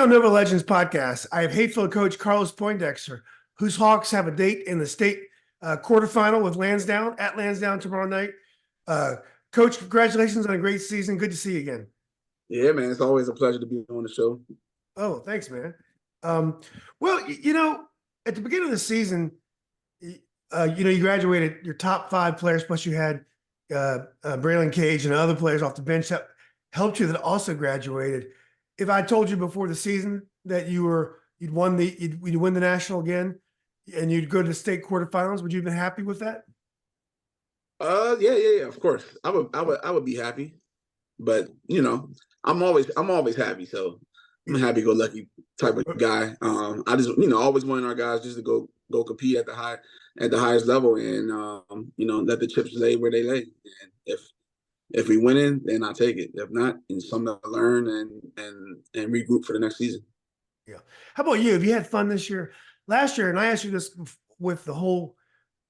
on Nova Legends podcast, I have Hayfield Coach Carlos Poindexter, whose Hawks have a date in the state quarterfinal with Lansdowne tomorrow night. Coach, congratulations on a great season. Good to see you again. Yeah, man, it's always a pleasure to be on the show. Oh, thanks, man. Well, at the beginning of the season, you graduated your top 5 players, plus you had Braylon Cage and other players off the bench that helped you that also graduated. If I told you before the season that you'd win the national again and you'd go to the state quarterfinals, would you have been happy with that? Yeah. Of course, I would be happy, but I'm always happy. So I'm a happy-go-lucky type of guy. I just always wanted our guys just to go compete at the highest level, and let the chips lay where they lay. And if we win in, then I take it. If not, it's something to learn and regroup for the next season. Yeah. How about you? Have you had fun this year? Last year, and I asked you this with the whole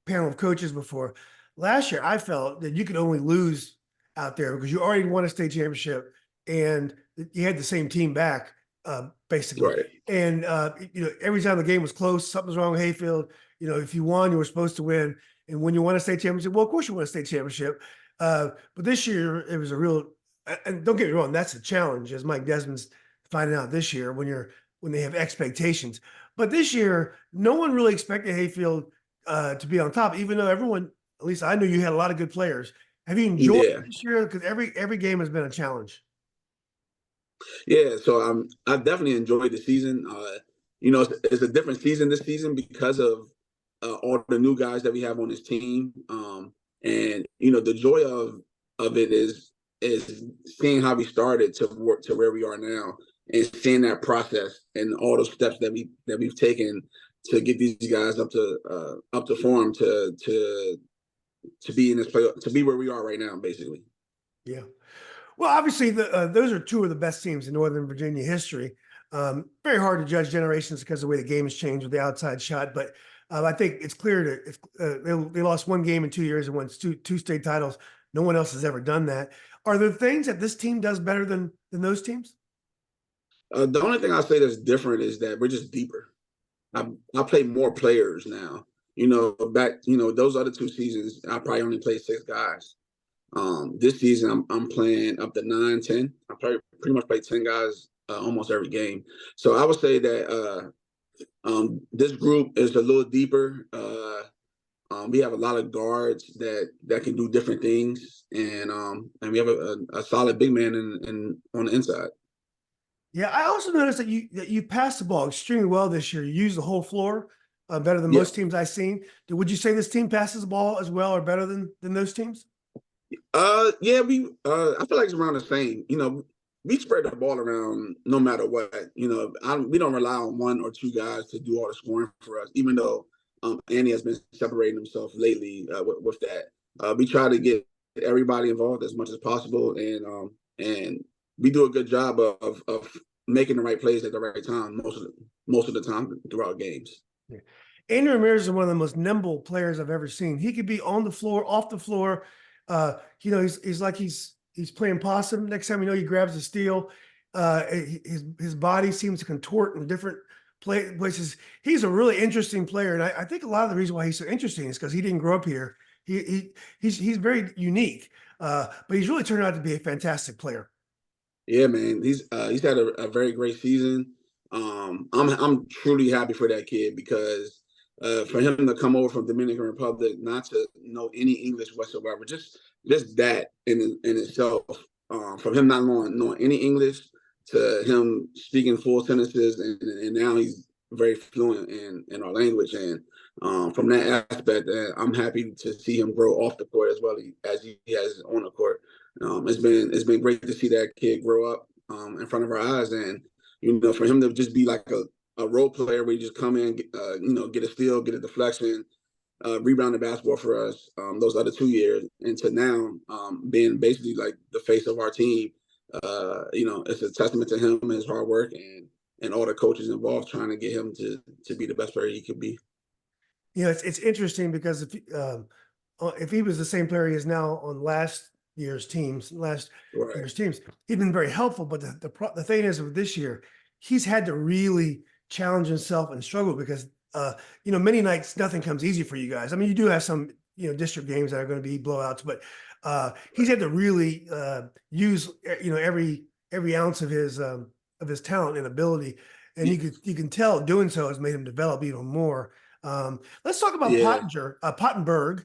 panel of coaches before. Last year, I felt that you could only lose out there because you already won a state championship and you had the same team back, basically. Right. And every time the game was close, something's wrong with Hayfield. If you won, you were supposed to win. And when you won a state championship, well, of course you won a state championship. But this year, it was a real, and don't get me wrong, that's a challenge, as Mike Desmond's finding out this year when they have expectations. But this year, no one really expected Hayfield to be on top, even though everyone, at least I knew you had a lot of good players. Have you enjoyed it this year? Because every game has been a challenge. Yeah, so I've definitely enjoyed the season. It's a different season this season because of all the new guys that we have on this team. And the joy of it is seeing how we started to work to where we are now, and seeing that process and all those steps that we've taken to get these guys up to form to be in this play, to be where we are right now, basically. Yeah. Well, obviously, those are 2 of the best teams in Northern Virginia history. Very hard to judge generations because of the way the game has changed with the outside shot. But I think it's clear that they lost 1 game in 2 years and won two state titles. No one else has ever done that. Are there things that this team does better than those teams? The only thing I say that's different is that we're just deeper. I play more players now. Back those other 2 seasons, I probably only played 6 guys. This season, I'm playing up to 9, 10. I pretty much play 10 guys almost every game. So I would say that this group is a little deeper. We have a lot of guards that can do different things, and we have a solid big man on the inside. Yeah, I also noticed that you passed the ball extremely well this year. You used the whole floor better than most teams I've seen. Would you say this team passes the ball as well or better than those teams? Yeah, I feel like it's around the same. We spread the ball around no matter what. We don't rely on 1 or 2 guys to do all the scoring for us, even though Andy has been separating himself lately with that. We try to get everybody involved as much as possible, and we do a good job of making the right plays at the right time most of the time throughout games. Yeah. Andrew Ramirez is one of the most nimble players I've ever seen. He could be on the floor, off the floor. He's like he's playing possum. Next time he grabs a steal. His body seems to contort in different places. He's a really interesting player, and I think a lot of the reason why he's so interesting is because he didn't grow up here. He's very unique, but he's really turned out to be a fantastic player. Yeah, man, he's had a very great season. I'm truly happy for that kid because for him to come over from Dominican Republic, not to know any English whatsoever, just that in itself, from him not knowing any English to him speaking full sentences, and now he's very fluent in our language. And from that aspect, I'm happy to see him grow off the court as well as he has on the court. It's been great to see that kid grow up in front of our eyes, and for him to just be like a role player where you just come in, get a steal, get a deflection, rebound the basketball for us those other 2 years, and to now being basically like the face of our team. It's a testament to him and his hard work and all the coaches involved trying to get him to be the best player he could be. It's interesting because if he was the same player he is now on last year's teams, he's been very helpful. But the thing is with this year, he's had to really challenge himself and struggle because many nights nothing comes easy for you guys. I mean, you do have some district games that are going to be blowouts, but he's had to really use every ounce of his talent and ability, and you can tell doing so has made him develop even more. Let's talk about Yeah. Pottenberg,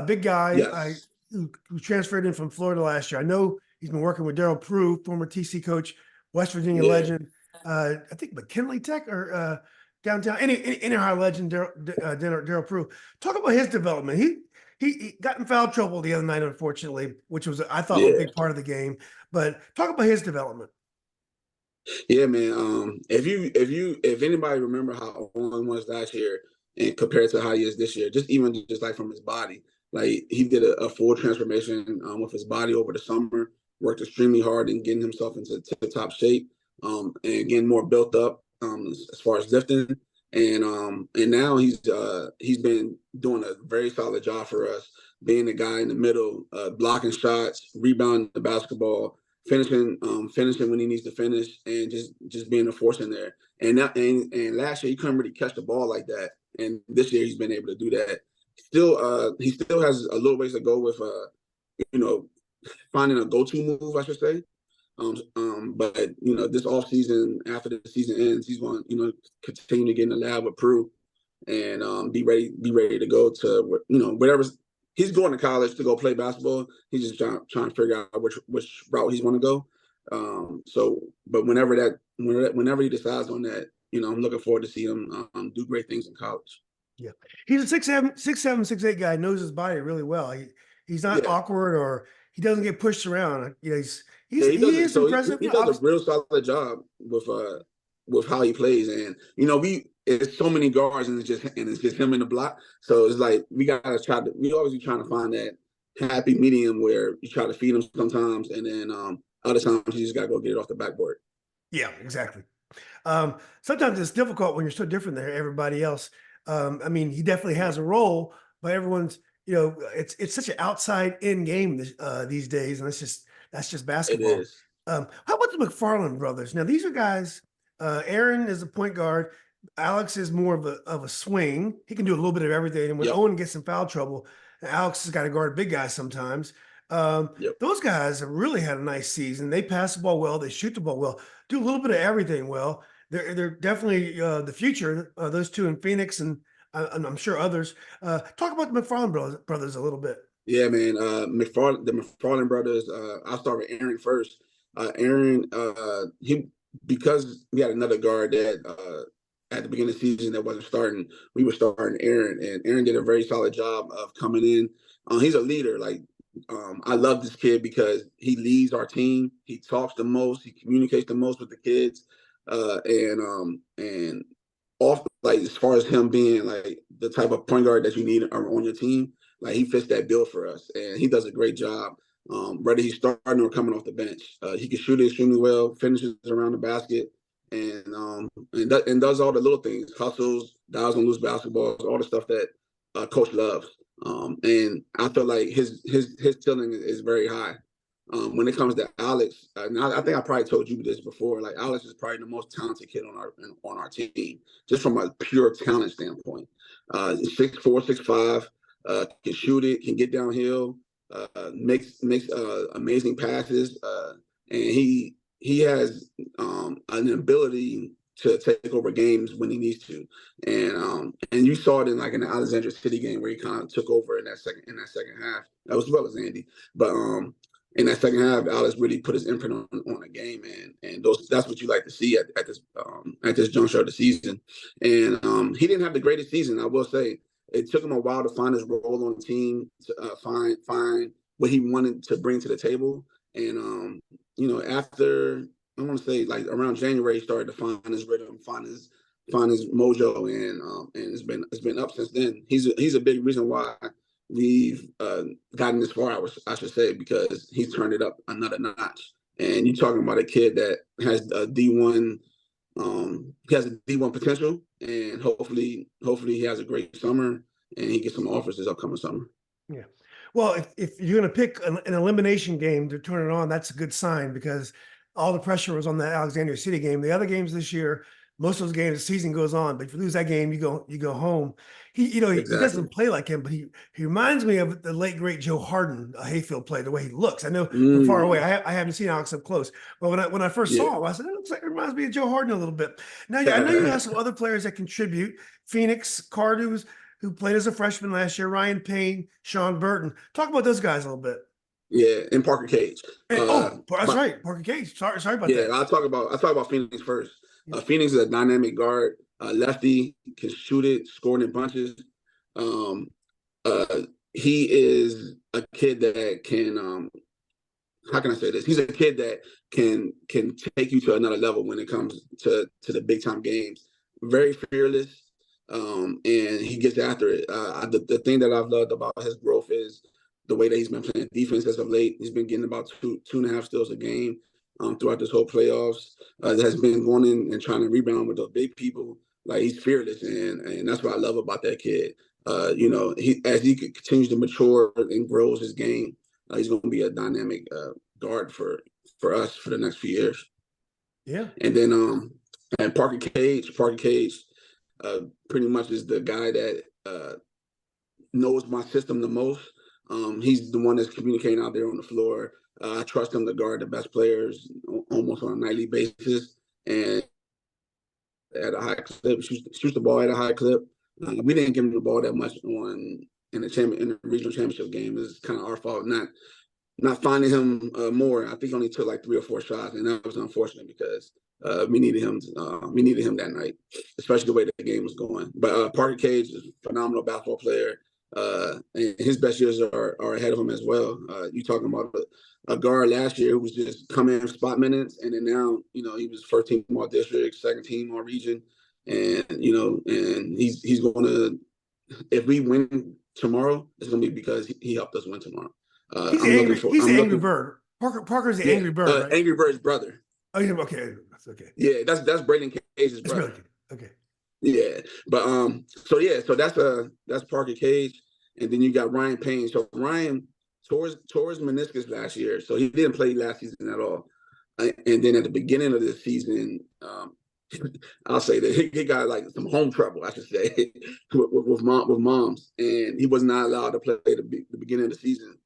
big guy Yes. who transferred in from Florida last year. I know he's been working with Daryl Prue, former TC coach, West Virginia Yeah. legend. I think McKinley Tech or downtown, any high legend, Daryl Prue. Talk about his development. He got in foul trouble the other night, unfortunately, which was I thought a Yeah. big part of the game. But talk about his development. Yeah, man. If anybody remember how on he was last year and compared to how he is this year, just like from his body, like he did a full transformation with his body over the summer. Worked extremely hard in getting himself into tip-top shape, and getting more built up as far as lifting. And now he's been doing a very solid job for us, being the guy in the middle, blocking shots, rebounding the basketball, finishing when he needs to finish, and just being a force in there. And last year he couldn't really catch the ball like that, and this year he's been able to do that. He still has a little ways to go with finding a go-to move, I should say. But this off season, after the season ends, he's going to continue to get in the lab with Prue and be ready to go to whatever. He's going to college to go play basketball. He's just trying to figure out which route he's going to go. But whenever he decides on that, I'm looking forward to see him do great things in college. Yeah, he's a 6'7", 6'8" guy. Knows his body really well. He's not Yeah. awkward or he doesn't get pushed around. Yeah, he he does it. is So impressive. he does a real solid job with how he plays, and it's so many guards, and it's just him in the block. So it's like we always be trying to find that happy medium where you try to feed him sometimes, and then other times you just gotta go get it off the backboard. Yeah, exactly. Sometimes it's difficult when you're so different than everybody else. I mean, he definitely has a role, but everyone's it's such an outside in game these days, and that's just It basketball. is. How about the McFarland brothers? Now these are guys. Aaron is a point guard. Alex is more of a swing. He can do a little bit of everything. And when Yep. Owen gets in foul trouble, Alex has got to guard big guys sometimes. Yep. Those guys have really had a nice season. They pass the ball well. They shoot the ball well. Do a little bit of everything well. They're definitely the future. Those two in Phoenix and I'm sure others. Talk about the McFarland brothers a little bit. Yeah, man. The McFarland brothers. I'll start with Aaron first. Aaron, because we had another guard that at the beginning of the season that wasn't starting, we were starting Aaron, and Aaron did a very solid job of coming in. He's a leader. I love this kid because he leads our team. He talks the most. He communicates the most with the kids, and off as far as him being like the type of point guard that you need on your team, like he fits that bill for us, and he does a great job. Whether he's starting or coming off the bench, he can shoot it extremely well, finishes around the basket, and does all the little things, hustles, dials on loose basketballs, all the stuff that coach loves. And I feel like his ceiling is very high. When it comes to Alex, I think I probably told you this before. Like Alex is probably the most talented kid on our team, just from a pure talent standpoint. 6'4", 6'5", can shoot it, can get downhill, makes amazing passes, and he has an ability to take over games when he needs to, and you saw it in the Alexandria City game where he kind of took over in that second half. That was as well as Andy, but in that second half, Alex really put his imprint on the game, and that's what you like to see at this juncture of the season. And he didn't have the greatest season, I will say. It took him a while to find his role on the team, to find what he wanted to bring to the table. And after I want to say around January, he started to find his rhythm, find his mojo, and it's been up since then. He's a big reason why we've gotten this far, I should say, because he's turned it up another notch. And you're talking about a kid that has a D1, he has a D1 potential, and hopefully he has a great summer and he gets some offers this upcoming summer. Yeah. Well, if you're going to pick an elimination game to turn it on, that's a good sign because all the pressure was on the Alexandria City game. The other games this year, most of those games, the season goes on. But if you lose that game, you go home. He Exactly. doesn't play like him, but he reminds me of the late great Joe Harden, a Hayfield play, the way he looks. I know from far away, Mm, I haven't seen Alex up close, but when I first yeah. saw him, I said, it reminds me of Joe Harden a little bit. Now, I know you have some other players that contribute. Phoenix Card, who played as a freshman last year, Ryan Payne, Sean Burton. Talk about those guys a little bit. Yeah, and Parker Cage. And, that's But right, Parker Cage. Sorry about yeah, that. I talk about Phoenix first. Yeah. Phoenix is a dynamic guard, lefty, can shoot it, scoring in bunches. Um, uh, he is a kid that can how can I say this? He's a kid that can take you to another level when it comes to the big time games. Very fearless, and he gets after it. The thing that I've loved about his growth is the way that he's been playing defense as of late. He's been getting about two and a half steals a game throughout this whole playoffs. Has been going in and trying to rebound with those big people. Like he's fearless, and that's what I love about that kid. As he continues to mature and grows his game, he's going to be a dynamic guard for us for the next few years. Yeah. And then and Parker Cage pretty much is the guy that knows my system the most. He's the one that's communicating out there on the floor. I trust him to guard the best players almost on a nightly basis, and at a high clip, shoots the ball at a high clip. We didn't give him the ball that much in the regional championship game. It's kind of our fault not finding him more. I think he only took like 3 or 4 shots, and that was unfortunate because we needed him. We needed him that night, especially the way the game was going. But Parker Cage is a phenomenal basketball player, and his best years are ahead of him as well. You talking about a guard last year who was just coming in spot minutes, and then now he was first team all district, second team all region, and and he's going to. If we win tomorrow, it's going to be because he helped us win tomorrow. He's I'm looking angry. for. He's I'm the angry looking. bird. Parker's the Yeah, angry bird, right? Angry Bird's brother. Oh, yeah, okay. That's okay. Yeah, that's Braden Cage's It's really brother. good. Okay. Yeah, but so that's Parker Cage, and then you got Ryan Payne. So Ryan tore his meniscus last year, so he didn't play last season at all. And then at the beginning of this season, I'll say that he got like some home trouble, I should say, with moms, and he was not allowed to play the beginning of the season.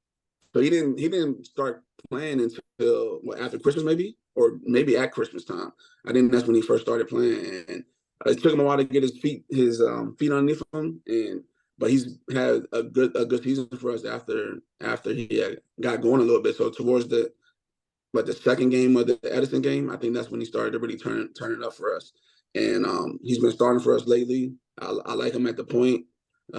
So he didn't start playing until after Christmas, maybe, or maybe at Christmas time. I think that's when he first started playing, and it took him a while to get his feet underneath him, but he's had a good season for us after he got going a little bit. So towards the second game of the Edison game, I think that's when he started to really turn it up for us. And he's been starting for us lately. I like him at the point.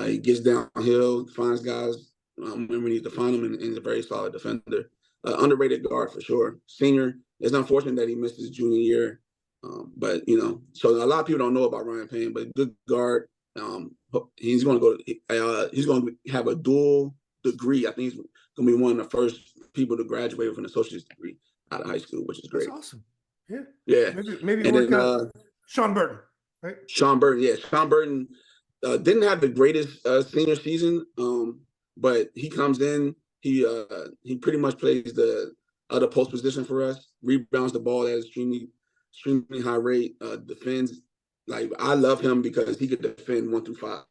He gets downhill, finds guys when we need to find him, and he's a very solid defender. Underrated guard for sure. Senior. It's unfortunate that he missed his junior year. But so a lot of people don't know about Ryan Payne, but good guard. He's going to he's going to have a dual degree. I think he's going to be one of the first people to graduate with an associate's degree out of high school, which is great. That's awesome. Yeah. Yeah. Maybe and work then, out Sean Burton, right? Sean Burton. Yeah. Sean Burton didn't have the greatest senior season, but he comes in. He pretty much plays the other post position for us, rebounds the ball at extremely high rate, defends. Like, I love him because he could defend 1 through 5.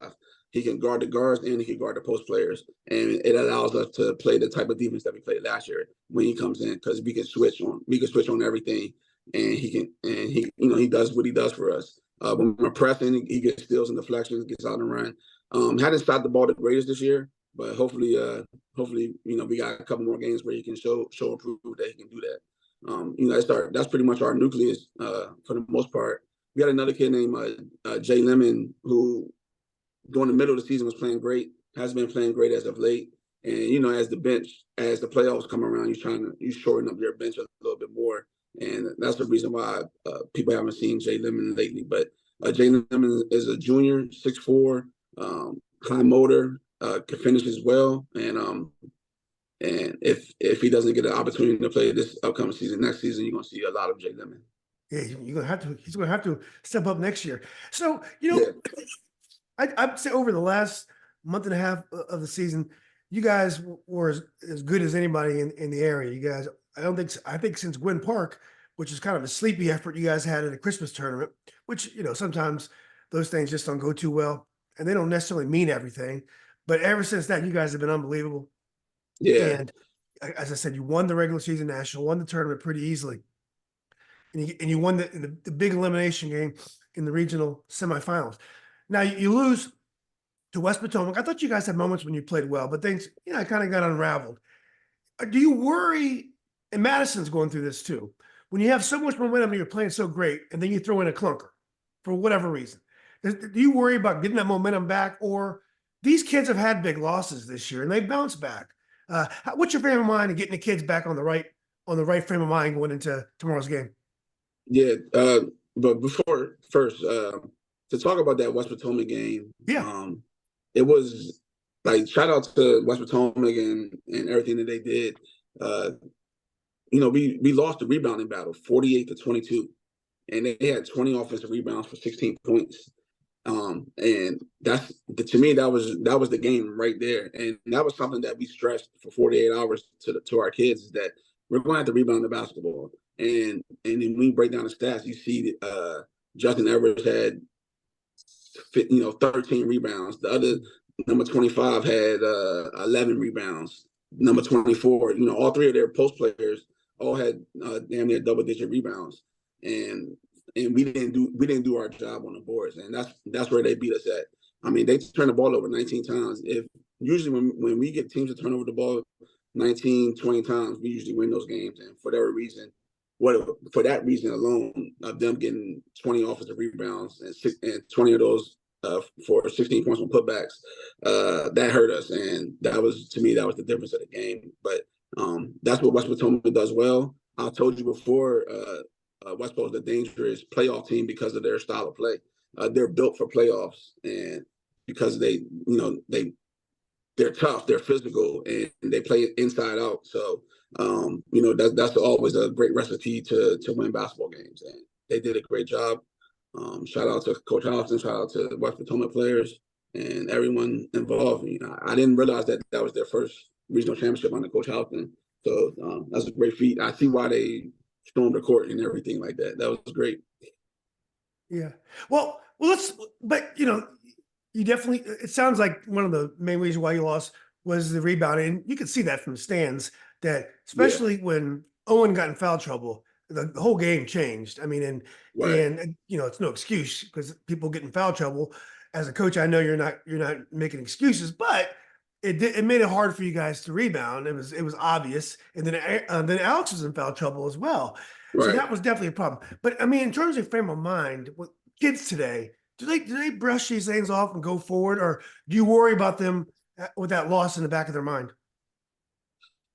He can guard the guards and he can guard the post players, and it allows us to play the type of defense that we played last year when he comes in, because we can switch on everything, and he does what he does for us. When we're pressing, he gets steals and deflections, gets out and run. Hadn't stopped the ball the greatest this year, but hopefully, we got a couple more games where he can show and prove that he can do that. That's pretty much our nucleus for the most part. We got another kid named Jay Lemon, who during the middle of the season was playing great, has been playing great as of late. And as the playoffs come around, you shorten up your bench a little bit more, and that's the reason why people haven't seen Jay Lemon lately. But Jay Lemon is a junior, 6'4", high motor, can finish as well, and if he doesn't get an opportunity to play this upcoming season, next season, you're gonna see a lot of Jay Lemon. Yeah, you're gonna have to. He's gonna have to step up next year. So Yeah. I'd say over the last month and a half of the season, you guys were as good as anybody in the area. You guys, I think since Gwynn Park, which is kind of a sleepy effort you guys had in the Christmas tournament, which, sometimes those things just don't go too well and they don't necessarily mean everything. But ever since that, you guys have been unbelievable. Yeah, And as I said, you won the regular season national, won the tournament pretty easily. And you won the big elimination game in the regional semifinals. Now you lose to West Potomac. I thought you guys had moments when you played well, but things, kind of got unraveled. Do you worry, and Madison's going through this too, when you have so much momentum and you're playing so great, and then you throw in a clunker for whatever reason? Do you worry about getting that momentum back? Or these kids have had big losses this year and they bounce back. What's your frame of mind and getting the kids back on the right frame of mind going into tomorrow's game? yeah. But before first, to talk about that West Potomac game, Yeah. it was like shout out to West Potomac and everything that they did. We lost the rebounding battle, 48-22, and they had 20 offensive rebounds for 16 points. And to me that was the game right there, and that was something that we stressed for 48 hours to our kids, is that we're going to have to rebound the basketball. And then when we break down the stats, you see Justin Evers had 13 rebounds. The other number 25 had 11 rebounds. Number 24, all three of their post players all had damn near double-digit rebounds, and we didn't do our job on the boards, and that's where they beat us at. I mean, they turned the ball over 19 times. If usually when we get teams to turn over the ball 19, 20 times, we usually win those games. And for that reason alone, of them getting 20 offensive rebounds and 20 of those for 16 points on putbacks, that hurt us, and that was the difference of the game. But that's what West Potomac does well. I told you before, West Post is a dangerous playoff team because of their style of play. They're built for playoffs, and because they're tough, they're physical, and they play inside out. So that's always a great recipe to win basketball games, and they did a great job. Shout out to Coach Houston, shout out to West Potomac players and everyone involved. I didn't realize that was their first regional championship under Coach Houston. So that's a great feat. I see why they stormed the court and everything like that. That was great. Yeah. Well, but you definitely, it sounds like one of the main reasons why you lost was the rebounding. And you could see that from the stands, that Yeah, especially when Owen got in foul trouble, the whole game changed. I mean, right. and it's no excuse because people get in foul trouble. As a coach, I know you're not making excuses, but it made it hard for you guys to rebound. It was obvious, and then Alex was in foul trouble as well. So Right. that was definitely a problem. But I mean, in terms of frame of mind, with kids today, do they brush these things off and go forward, or do you worry about them with that loss in the back of their mind?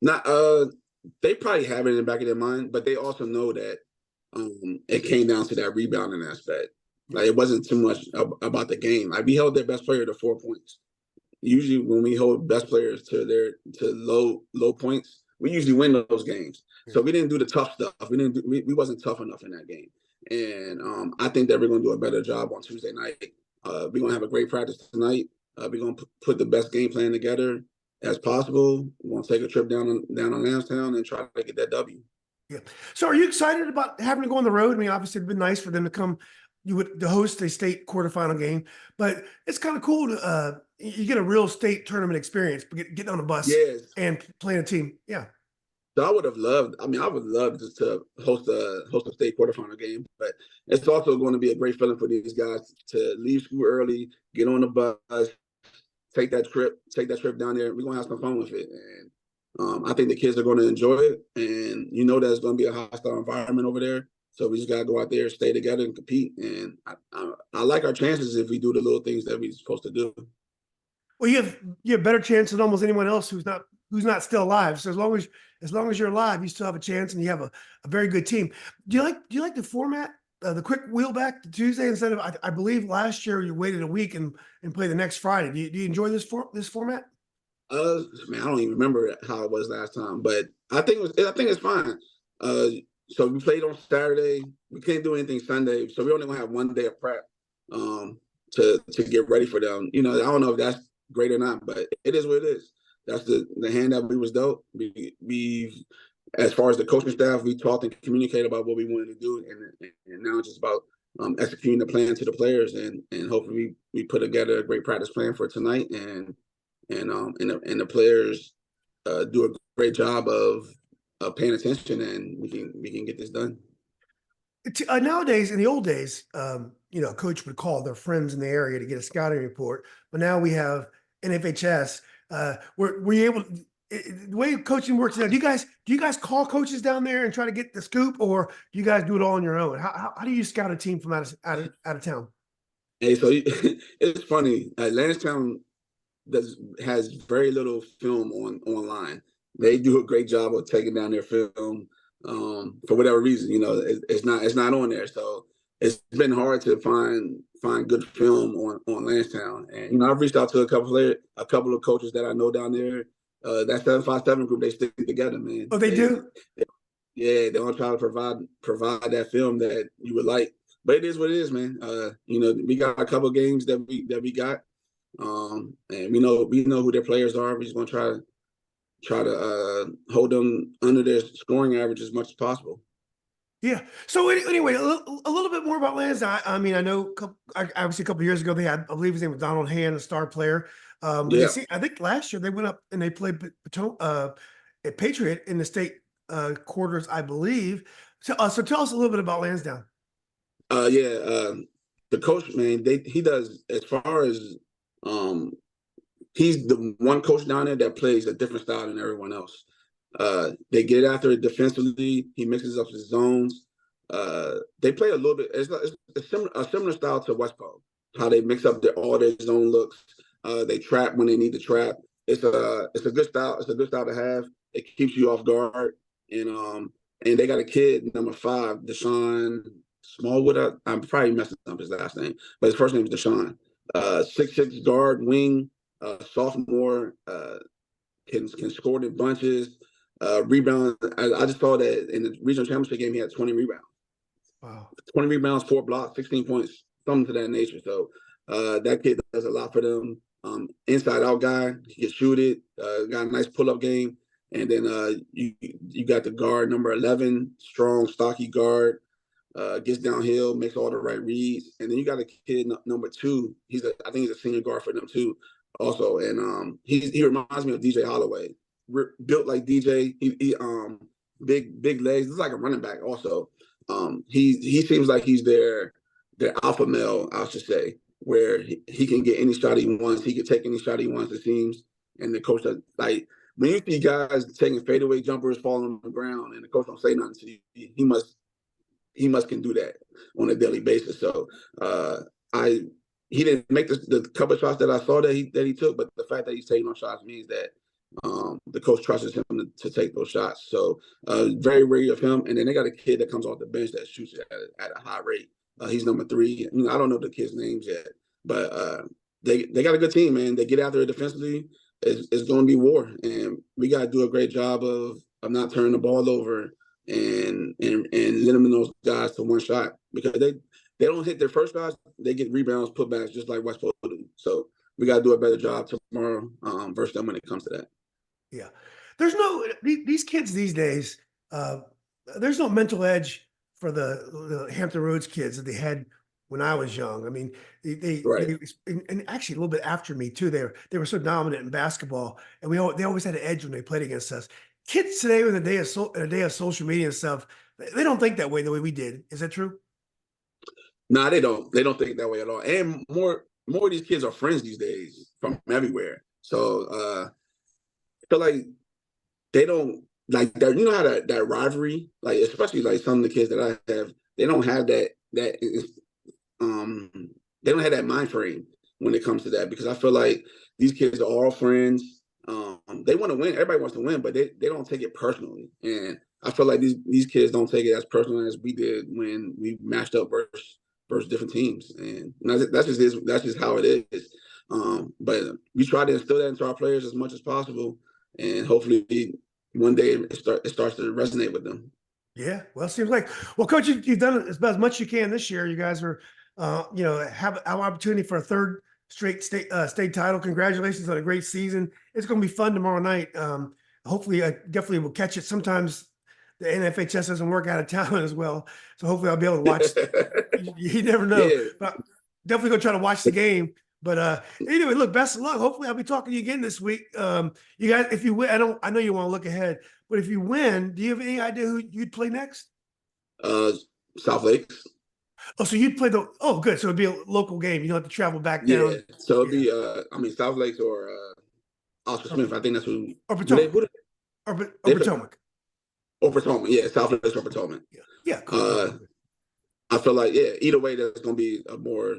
Not they probably have it in the back of their mind, but they also know that it came down to that rebounding aspect. Yeah. Like it wasn't too much about the game. Like we held their best player to 4 points. Usually when we hold best players to low points, we usually win those games. Yeah. So we didn't do the tough stuff. We wasn't tough enough in that game. And I think that we're gonna do a better job on Tuesday night. We're gonna have a great practice tonight. We're gonna put the best game plan together as possible. We're gonna take a trip down on Lansdowne and try to get that W. Yeah. So are you excited about having to go on the road? I mean, obviously it'd been nice for them to come, to host a state quarterfinal game, but it's kind of cool to you get a real state tournament experience, getting on a bus Yes. and playing a team. Yeah. So I would have loved. I mean, I would love just to host a state quarterfinal game, but it's also going to be a great feeling for these guys to leave school early, get on the bus, take that trip down there. We're gonna have some fun with it, and I think the kids are going to enjoy it. And that it's going to be a hostile environment over there. So we just got to go out there, stay together, and compete. And I like our chances if we do the little things that we're supposed to do. Well, you have better chance than almost anyone else who's not still alive. So as long as you're alive, you still have a chance, and you have a very good team. Do you like the format, the quick wheel back to Tuesday instead of I believe last year you waited a week and play the next Friday. Do you enjoy this format? Man, I don't even remember how it was last time, but I think it's fine. Uh, so we played on Saturday. We can't do anything Sunday, so we only gonna have one day of prep to get ready for them. I don't know if that's great or not, but it is what it is. That's the hand that we was dealt. as far as the coaching staff, we talked and communicated about what we wanted to do, and now it's just about executing the plan to the players, and hopefully we put together a great practice plan for tonight, and the players do a great job of paying attention, and we can get this done. Nowadays, in the old days, a coach would call their friends in the area to get a scouting report. But now we have NFHS. Were you able? The way coaching works now, do you guys call coaches down there and try to get the scoop, or do you guys do it all on your own? How do you scout a team from out of town? Hey, so it's funny. Lansdowne has very little film online. They do a great job of taking down their film for whatever reason. It's not on there. So it's been hard to find good film on Lansdowne. And I've reached out to a couple of coaches that I know down there. That 757 group, they stick together, man. Oh, they do? Yeah, they all try to provide that film that you would like. But it is what it is, man. We got a couple of games that we got. And we know who their players are. We're just gonna try to hold them under their scoring average as much as possible. Yeah. So anyway, a little bit more about Lansdowne. I mean, I know obviously a couple of years ago they had, I believe his name was Donald Hand, a star player. Yeah. I think last year they went up and they played a Patriot in the state quarters, I believe. So tell us a little bit about Lansdowne. The coach, man, he does, as far as he's the one coach down there that plays a different style than everyone else. They get after it defensively. He mixes up his zones. They play a little bit. It's a similar style to Westport, how they mix up all their zone looks. They trap when they need to trap. It's a good style. It's a good style to have. It keeps you off guard. And they got a kid, number 5, Deshaun Smallwood. I'm probably messing up his last name, but his first name is Deshaun. 6'6" guard, wing, sophomore, can score in bunches, rebound. I just saw that in the regional championship game, he had 20 rebounds. Wow. 20 rebounds, 4 blocks, 16 points, something to that nature. So that kid does a lot for them. Inside out guy, he can shoot it, got a nice pull-up game. And then you got the guard, number 11, strong, stocky guard, gets downhill, makes all the right reads. And then you got a kid, number 2. I think he's a senior guard for them too, also. And he reminds me of DJ Holloway, built like DJ. He big legs. Looks like a running back also. He seems like he's their alpha male, I should say, where he can get any shot he wants. He can take any shot he wants, it seems. And the coach does, like, when you see guys taking fadeaway jumpers, falling on the ground, and the coach don't say nothing to you, he must can do that on a daily basis. So he didn't make the couple of shots that I saw that he took, but the fact that he's taking those shots means that the coach trusts him to take those shots. So very wary of him. And then they got a kid that comes off the bench that shoots at a high rate. He's number 3. I don't know the kids' names yet, but they got a good team, man. They get after it defensively. It's going to be war, and we got to do a great job of not turning the ball over and limiting those guys to one shot, because they don't hit their first shots, they get rebounds, putbacks, just like Westport do. So we got to do a better job tomorrow versus them when it comes to that. Yeah, there's these kids these days. There's no mental edge for the Hampton Roads kids that they had when I was young. I mean, and actually a little bit after me too. They were so dominant in basketball, and they always had an edge when they played against us. Kids today, in a day of social media and stuff, they don't think that way the way we did. Is that true? No, they don't. They don't think that way at all. And more of these kids are friends these days from everywhere. So I feel like they don't like that. You know how that rivalry, like especially like some of the kids that I have, they don't have that they don't have that mind frame when it comes to that, because I feel like these kids are all friends. They want to win. Everybody wants to win, but they don't take it personally. And I feel like these kids don't take it as personal as we did when we matched up versus different teams. And that's just how it is. But we try to instill that into our players as much as possible, and hopefully one day it starts to resonate with them. Yeah, well, it seems like, well, Coach, you've done as much as you can this year. You guys are, have an opportunity for a third straight state title. Congratulations on a great season. It's going to be fun tomorrow night. Hopefully, I definitely will catch it sometimes the NFHS doesn't work out of town as well. So hopefully I'll be able to watch. You never know. Yeah. But definitely gonna try to watch the game. But anyway, look, best of luck. Hopefully I'll be talking to you again this week. You guys, if you win, I know you want to look ahead, but if you win, do you have any idea who you'd play next? Uh, South Lakes. Oh, so you'd play good. So it'd be a local game. You don't have to travel back Yeah. down. So it'd Yeah. be I mean South Lakes or Oscar Or, Smith. I think that's who. or Do they? Potomac. Who Or they play? Potomac. Or Potomac. Yeah, South Lakes or Potomac. Yeah. Yeah, cool. I feel like either way, there's gonna be a more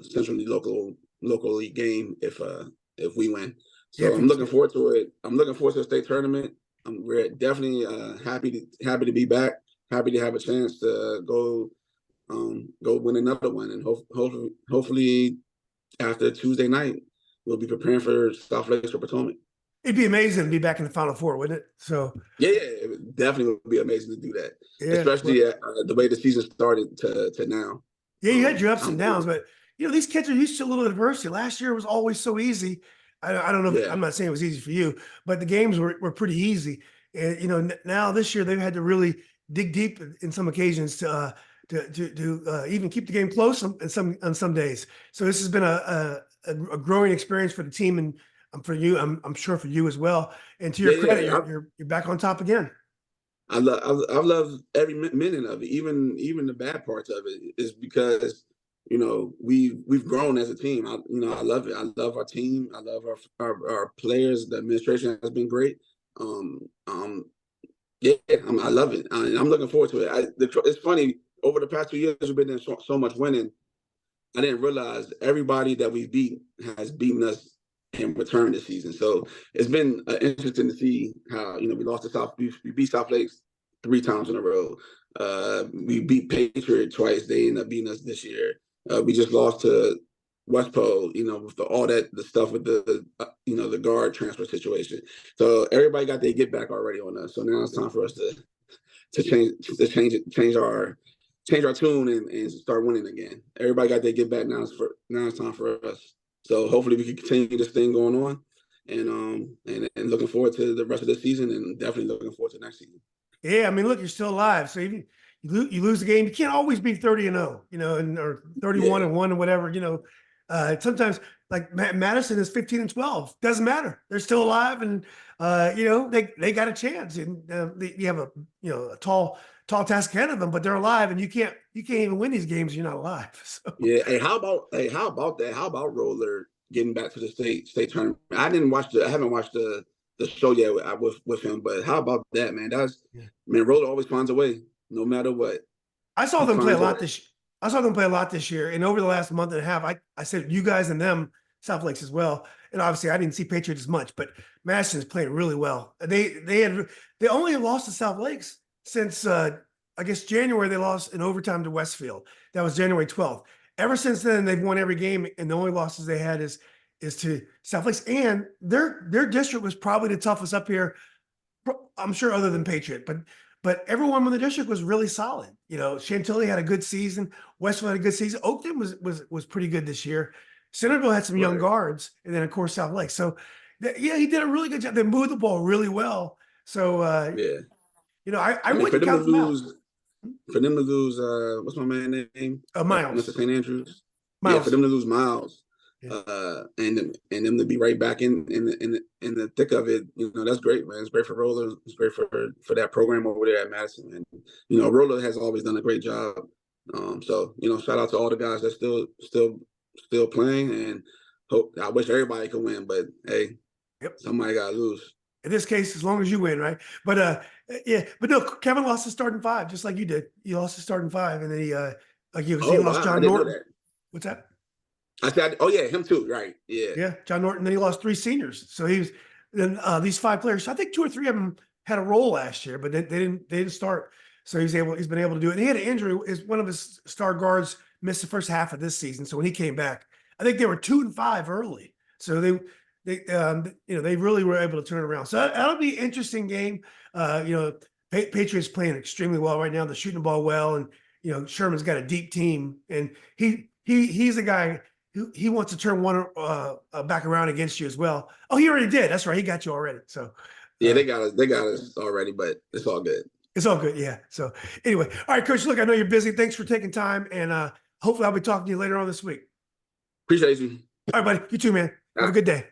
centrally locally game if we win. So Yeah, I'm looking forward to it. I'm looking forward to the state tournament. We're definitely happy to be back. Happy to have a chance to go win another one, and hopefully after Tuesday night we'll be preparing for South Lakes or Potomac. it'd be amazing to be back in the Final Four, wouldn't it? So Yeah, it definitely would be amazing to do that, yeah, especially the way the season started to now. yeah, you had your ups and downs, but these kids are used to a little adversity. Last year was always so easy. I don't know. I'm not saying it was easy for you, but the games were pretty easy. And now this year they've had to really dig deep in some occasions to even keep the game close on some days. So this has been a growing experience for the team and for you. I'm sure for you as well. And to your credit, you're back on top again. I love every minute of it, even the bad parts of it, is because we've grown as a team. I love it. I love our team. I love our players. The administration has been great. I love it. I'm looking forward to it. It's funny, over the past 2 years we've been in so much winning. I didn't realize everybody that we beat has beaten us in return this season. So it's been interesting to see how we lost to we beat South Lakes 3 times in a row. We beat Patriot twice. They ended up beating us this year. We just lost to West Pole, with all the stuff with the guard transfer situation. So everybody got their get back already on us. So now it's time for us to change our tune and start winning again. Everybody got their get back. Now it's time for us. So hopefully we can continue this thing going on, and looking forward to the rest of the season, and definitely looking forward to next season. Yeah, I mean, look, you're still alive. So even you lose the game, you can't always be 30-0, or 31-1 or whatever. Sometimes like Madison is 15-12. Doesn't matter. They're still alive, and they got a chance, and you have a tall task ahead of them, but they're alive, and you can't even win these games if you're not alive. So. Yeah. Hey, how about that? How about Roller getting back to the state tournament? I haven't watched the show yet with him, but how about that, man? Man, Roller always finds a way, no matter what. I saw them play a lot this year, and over the last month and a half, I said you guys and them, South Lakes as well, and obviously I didn't see Patriots as much, but Madison's playing really well. They only lost to South Lakes since I guess January. They lost in overtime to Westfield. That was January 12th. Ever since then, they've won every game, and the only losses they had is to South Lakes, and their district was probably the toughest up here, I'm sure, other than Patriot, but everyone in the district was really solid. Chantilly had a good season. Westfield had a good season. Oakton was pretty good this year. Centerville had some young guards, and then of course South Lake. So he did a really good job. They moved the ball really well. So I wouldn't count them out. For them to lose, what's my man's name? Miles. Mr. St. Andrews. Miles. Yeah, for them to lose Miles, yeah. And them to be right back in the thick of it, that's great, man. It's great for Roller. It's great for that program over there at Madison. And Roller has always done a great job. So shout out to all the guys that still playing, and I wish everybody could win, but hey, somebody gotta lose. In this case, as long as you win, right? But but no, Kevin lost his starting 5, just like you did. He lost his starting 5, and then he lost John Norton. What's that? I said, oh yeah, him too, right? Yeah. Yeah, John Norton. Then he lost 3 seniors. So these 5 players. I think 2 or 3 of them had a role last year, but they didn't start. So he's been able to do it. And he had an injury. One of his star guards missed the first half of this season. So when he came back, I think they were 2-5 early. So they really were able to turn it around. So that'll be an interesting game. Patriots playing extremely well right now. They're shooting the ball well, and Sherman's got a deep team, and he's a guy who he wants to turn one back around against you as well. Oh, he already did. That's right. He got you already. So yeah, they got us already, but it's all good. It's all good. Yeah. So anyway, all right, Coach, look, I know you're busy. Thanks for taking time. And hopefully I'll be talking to you later on this week. Appreciate you. All right, buddy. You too, man. Have a good day.